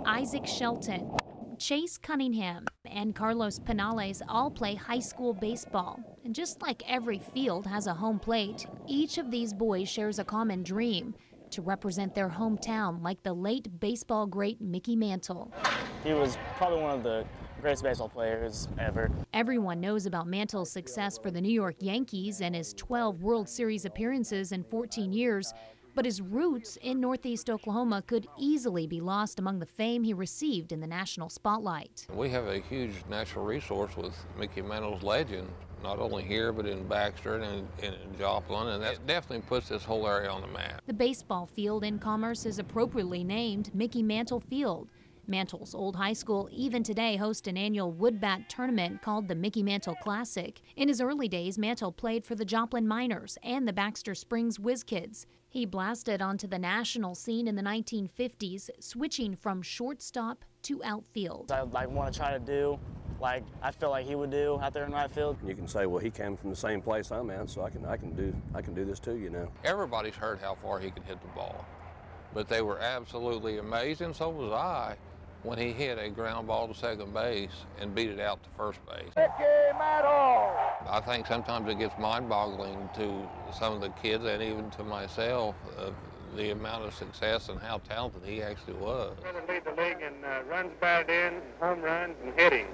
Isaac Shelton, Chase Cunningham, and Carlos Penales all play high school baseball. And just like every field has a home plate, each of these boys shares a common dream: to represent their hometown like the late baseball great Mickey Mantle. He was probably one of the greatest baseball players ever. Everyone knows about Mantle's success for the New York Yankees and his 12 World Series appearances in 14 years. But his roots in Northeast Oklahoma could easily be lost among the fame he received in the national spotlight. We have a huge natural resource with Mickey Mantle's legend, not only here but in Baxter and in Joplin, and that definitely puts this whole area on the map. The baseball field in Commerce is appropriately named Mickey Mantle Field. Mantle's old high school even today hosts an annual wood bat tournament called the Mickey Mantle Classic. In his early days, Mantle played for the Joplin Miners and the Baxter Springs Whiz Kids. He blasted onto the national scene in the 1950s, switching from shortstop to outfield. I want to try to do like I feel like he would do out there in right field. You can say, well, he came from the same place I'm at, so I can do this too, you know. Everybody's heard how far he could hit the ball, but they were absolutely amazed, and so was I, when he hit a ground ball to second base and beat it out to first base. Mickey Mantle! I think sometimes it gets mind-boggling to some of the kids and even to myself of the amount of success and how talented he actually was. I'm going to lead the league in runs batted in, home runs, and hitting.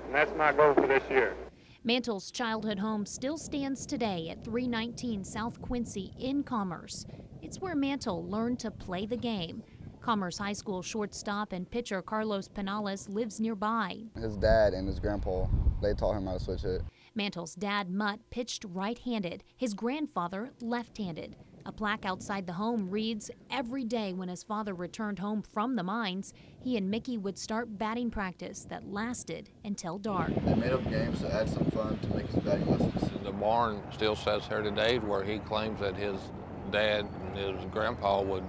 And that's my goal for this year. Mantle's childhood home still stands today at 319 South Quincy in Commerce. It's where Mantle learned to play the game. Commerce High School shortstop and pitcher Carlos Penales lives nearby. His dad and his grandpa, they taught him how to switch hit. Mantle's dad, Mutt, pitched right-handed, his grandfather left-handed. A plaque outside the home reads, "Every day when his father returned home from the mines, he and Mickey would start batting practice that lasted until dark." They made up games to add some fun to Mickey's batting lessons. The barn still sits there today where he claims that his dad and his grandpa would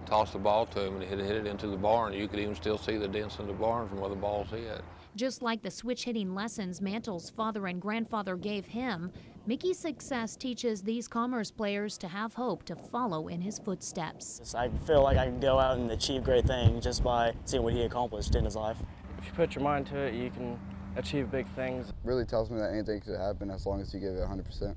toss the ball to him and he'd hit it into the barn. You could even still see the dents in the barn from where the ball's hit. Just like the switch hitting lessons Mantle's father and grandfather gave him, Mickey's success teaches these Commerce players to have hope to follow in his footsteps. I feel like I can go out and achieve great things just by seeing what he accomplished in his life. If you put your mind to it, you can achieve big things. Really tells me that anything could happen as long as you give it 100%.